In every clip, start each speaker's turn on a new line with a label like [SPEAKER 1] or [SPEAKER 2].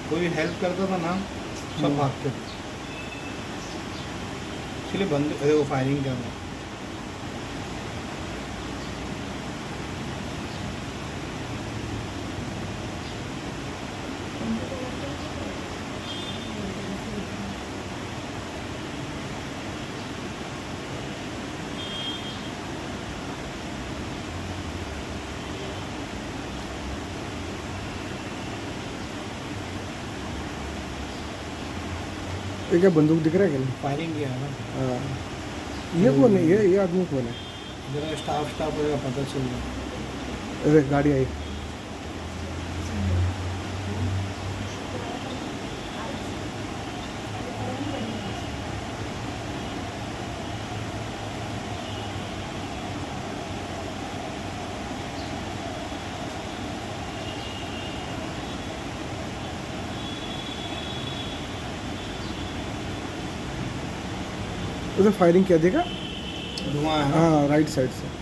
[SPEAKER 1] कोई हेल्प करता था ना, सब भागते थे, इसलिए बंद वो फायरिंग करना।
[SPEAKER 2] ये क्या बंदूक दिख रहा है क्या नहीं?
[SPEAKER 1] फायरिंग किया है ना।
[SPEAKER 2] हाँ, ये कौन है? ये आदमी कौन है?
[SPEAKER 1] जरा स्टाफ होगा पता चल रहा।
[SPEAKER 2] अरे गाड़ी आई। उधर फायरिंग किया देखा?
[SPEAKER 1] धुआं है ना।
[SPEAKER 2] हाँ, राइट साइड से।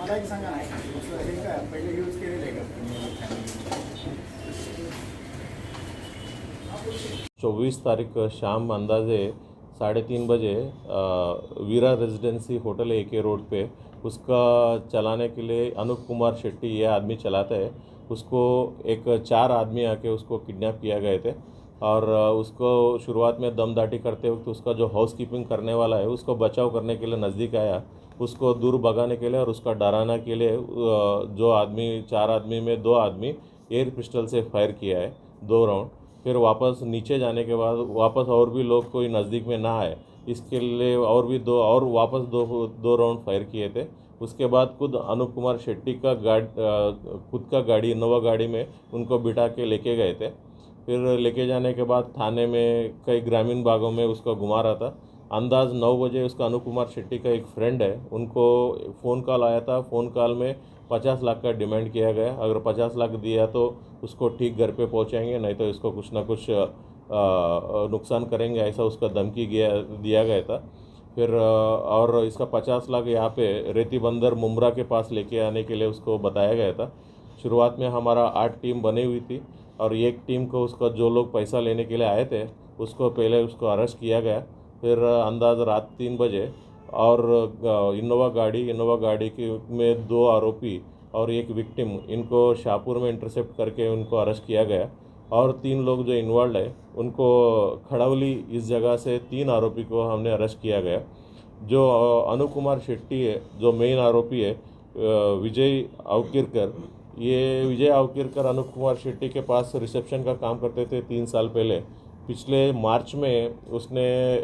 [SPEAKER 1] मला एक सांगा ना, हे काय पहिले यूज केलेलं आहे का?
[SPEAKER 3] 24 तारीख शाम अंदाजे 3:30 बजे वीरा रेजिडेंसी होटल AK रोड पे उसका चलाने के लिए अनूप कुमार शेट्टी ये आदमी चलाता है। उसको एक 4 आदमी आके उसको किडनैप किया गए थे और उसको शुरुआत में दमदाटी करते वक्त उसका जो हाउस कीपिंग करने वाला है उसको बचाव करने के लिए नज़दीक आया, उसको दूर भगाने के लिए और उसका डराने के लिए जो आदमी 4 आदमी में 2 आदमी एयर पिस्टल से फायर किया है 2 राउंड। फिर वापस नीचे जाने के बाद वापस और भी लोग कोई नज़दीक में ना आए इसके लिए और भी वापस दो राउंड फायर किए थे। उसके बाद खुद अनूप कुमार शेट्टी का खुद का गाड़ी इनोवा गाड़ी में उनको बिठा के लेके गए थे। फिर लेके जाने के बाद थाने में कई ग्रामीण भागों में उसको घुमा रहा था। अंदाज 9 बजे उसका अनूप कुमार शेट्टी का एक फ्रेंड है, उनको फ़ोन कॉल आया था। फ़ोन कॉल में 50 लाख का डिमांड किया गया, अगर 50 लाख दिया तो उसको ठीक घर पे पहुंचाएंगे, नहीं तो इसको कुछ ना कुछ नुकसान करेंगे, ऐसा उसका धमकी दिया गया था। फिर और इसका 50 लाख यहाँ पे रेती बंदर मुमरा के पास लेके आने के लिए उसको बताया गया था। शुरुआत में हमारा 8 टीम बनी हुई थी और एक टीम को उसका जो लोग पैसा लेने के लिए आए थे उसको पहले उसको अरेस्ट किया गया। फिर अंदाज रात 3 बजे और इनोवा गाड़ी की में 2 आरोपी और एक विक्टिम इनको शाहपुर में इंटरसेप्ट करके उनको अरेस्ट किया गया और 3 लोग जो इन्वॉल्व है उनको खड़ावली इस जगह से 3 आरोपी को हमने अरेस्ट किया गया। जो अनूप कुमार शेट्टी है जो मेन आरोपी है विजय आवकिरकर, ये विजय आवकिरकर अनूप कुमार शेट्टी के पास रिसेप्शन का काम करते थे 3 साल पहले। पिछले मार्च में उसने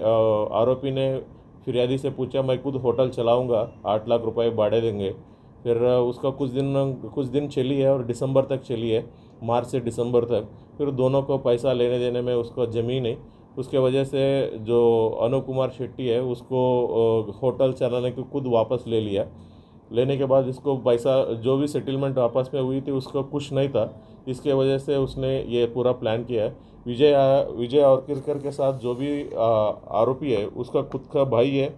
[SPEAKER 3] आरोपी ने फिरियादी से पूछा मैं खुद होटल चलाऊंगा, 8 लाख रुपए भाड़े देंगे। फिर उसका कुछ दिन चली है और दिसंबर तक चली है, मार्च से दिसंबर तक। फिर दोनों को पैसा लेने देने में उसको ज़मीन है, उसके वजह से जो अनूप कुमार शेट्टी है उसको होटल चलाने को खुद वापस ले लिया। लेने के बाद इसको पैसा जो भी सेटलमेंट आपस में हुई थी उसको कुछ नहीं था, इसके वजह से उसने ये पूरा प्लान किया है। विजय आवकिरकर के साथ जो भी आरोपी है उसका खुद का भाई है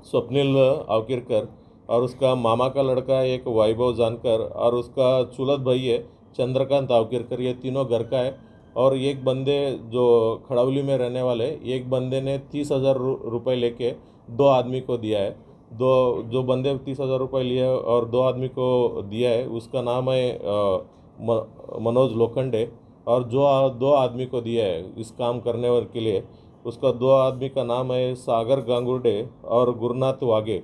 [SPEAKER 3] स्वप्निल आवकिरकर और उसका मामा का लड़का है एक वैभव जानकर और उसका चुलत भाई है चंद्रकांत आवकिरकर, ये तीनों घर का है। और एक बंदे जो खड़ावली में रहने वाले एक बंदे ने 30,000 रुपये लेके 2 आदमी को दिया है। जो बंदे 30,000 रुपये लिए और 2 आदमी को दिया है उसका नाम है मनोज लोखंडे और जो 2 आदमी को दिया है इस काम करने के लिए उसका 2 आदमी का नाम है सागर गांगुर्डे और गुरुनाथ वागे।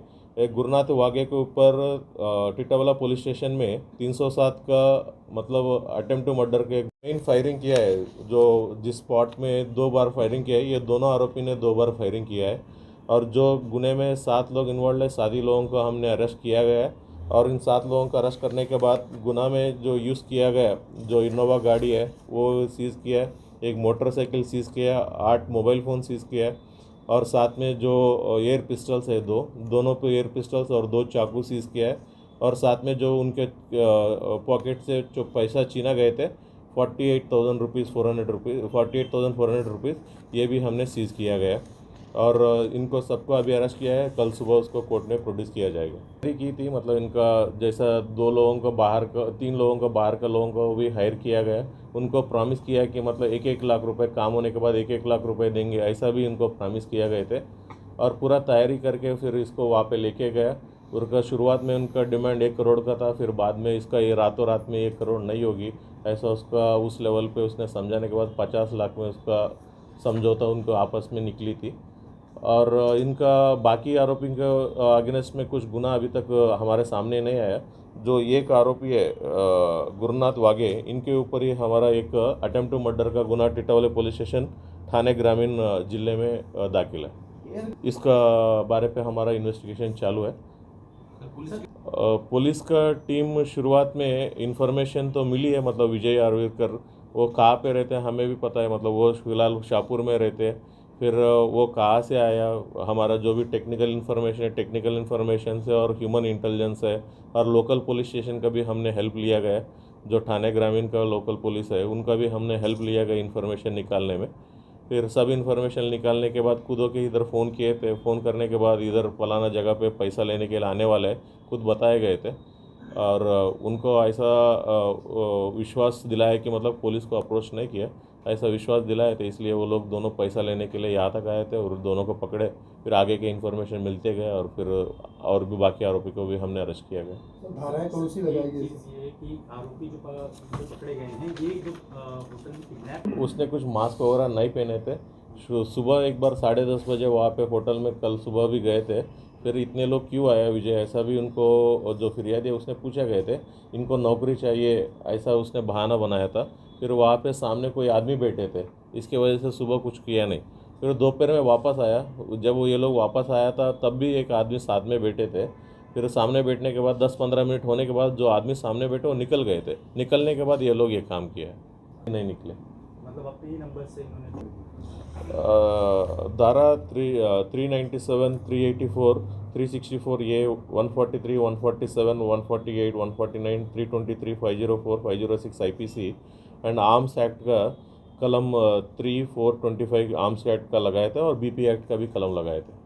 [SPEAKER 3] गुरुनाथ वागे के ऊपर टिटावला पुलिस स्टेशन में 307 का मतलब अटेम्प्ट टू मर्डर के मेन फायरिंग किया है। जो जिस स्पॉट में 2 बार फायरिंग किया है ये दोनों आरोपी ने 2 बार फायरिंग किया है। और जो गुने में 7 लोग इन्वॉल्व है 7 ही लोगों को हमने अरेस्ट किया गया है। और इन 7 लोगों को अरेस्ट करने के बाद गुना में जो यूज़ किया गया जो इनोवा गाड़ी है वो सीज़ किया है, एक मोटरसाइकिल सीज़ किया, 8 मोबाइल फ़ोन सीज़ किया है और साथ में जो एयर पिस्टल्स है दोनों पे एयर पिस्टल्स और 2 चाकू सीज़ किया है। और साथ में जो उनके पॉकेट से जो पैसा छीना गए थे 48,400 रुपीज़ ये भी हमने सीज़ किया गया और इनको सबको अभी अरेस्ट किया है। कल सुबह उसको कोर्ट में प्रोड्यूस किया जाएगा। की थी मतलब इनका जैसा 2 लोगों को बाहर का 3 लोगों को बाहर का लोगों को भी हायर किया गया, उनको प्रॉमिस किया कि मतलब 1-1 लाख रुपए काम होने के बाद 1-1 लाख रुपए देंगे, ऐसा भी इनको प्रॉमिस किया गए थे। और पूरा तैयारी करके फिर इसको वहाँ पे लेके गया। उनका शुरुआत में उनका डिमांड 1 करोड़ का था, फिर बाद में इसका ये रातों रात में 1 करोड़ नहीं होगी ऐसा उसका उस लेवल पे उसने समझाने के बाद 50 लाख में उसका समझौता उनको आपस में निकली थी। और इनका बाकी आरोपी के अगेंस्ट में कुछ गुना अभी तक हमारे सामने नहीं आया। जो एक आरोपी है गुरुनाथ वागे, इनके ऊपर ही हमारा एक अटेम्प्ट टू मर्डर का गुना टिटावले पुलिस स्टेशन थाने ग्रामीण जिले में दाखिल है। इसका बारे पे हमारा इन्वेस्टिगेशन चालू है। पुलिस का टीम शुरुआत में इंफॉर्मेशन तो मिली है, मतलब विजय आवकिरकर वो कहाँ पे रहते हैं हमें भी पता है, मतलब वो फिलहाल शाहपुर में रहते हैं। फिर वो कहाँ से आया, हमारा जो भी टेक्निकल इन्फॉर्मेशन है टेक्निकल इन्फॉर्मेशन से और ह्यूमन इंटेलिजेंस है और लोकल पुलिस स्टेशन का भी हमने हेल्प लिया गया। जो थाने ग्रामीण का लोकल पुलिस है उनका भी हमने हेल्प लिया गया इन्फॉर्मेशन निकालने में। फिर सब इन्फॉर्मेशन निकालने के बाद खुद के इधर फ़ोन किए थे, फ़ोन करने के बाद इधर फलाना जगह पे पैसा लेने के लिए आने वाले हैं खुद बताए गए थे। और उनको ऐसा विश्वास दिलाया कि मतलब पुलिस को अप्रोच नहीं किया, ऐसा विश्वास दिलाए थे, इसलिए वो लोग दोनों पैसा लेने के लिए यहाँ तक आए थे और दोनों को पकड़े। फिर आगे के इन्फॉर्मेशन मिलते गए और फिर और भी बाकी आरोपी को भी हमने अरेस्ट किया गया।
[SPEAKER 1] धाराएं कौन सी लगाई गई?
[SPEAKER 4] ये कि आरोपी जो पकड़े गए हैं ये जो होटल में किडनैप
[SPEAKER 3] उसने कुछ मास्क वगैरह नहीं पहने थे। सुबह एक बार 10:30 बजे वहाँ पे होटल में कल सुबह भी गए थे। फिर इतने लोग क्यों आया विजय, ऐसा भी उनको जो फिरियादी है उसने पूछा गए थे। इनको नौकरी चाहिए ऐसा उसने बहाना बनाया था। फिर वहाँ पे सामने कोई आदमी बैठे थे, इसके वजह से सुबह कुछ किया नहीं। फिर दोपहर में वापस आया, जब वो ये लोग वापस आया था तब भी एक आदमी साथ में बैठे थे। फिर सामने बैठने के बाद 10-15 मिनट होने के बाद जो आदमी सामने बैठे वो निकल गए थे। निकलने के बाद ये लोग ये काम किया है, नहीं निकले।
[SPEAKER 4] मतलब अपने ही नंबर से इन्होंने
[SPEAKER 3] धारा 397, 384, 364 ये 143, 147, 148, 149, 323, 504, 506 IPC एंड आर्म्स एक्ट का कलम 3, 4, 25 आर्म्स एक्ट का लगाए थे और BP एक्ट का भी कलम लगाए थे।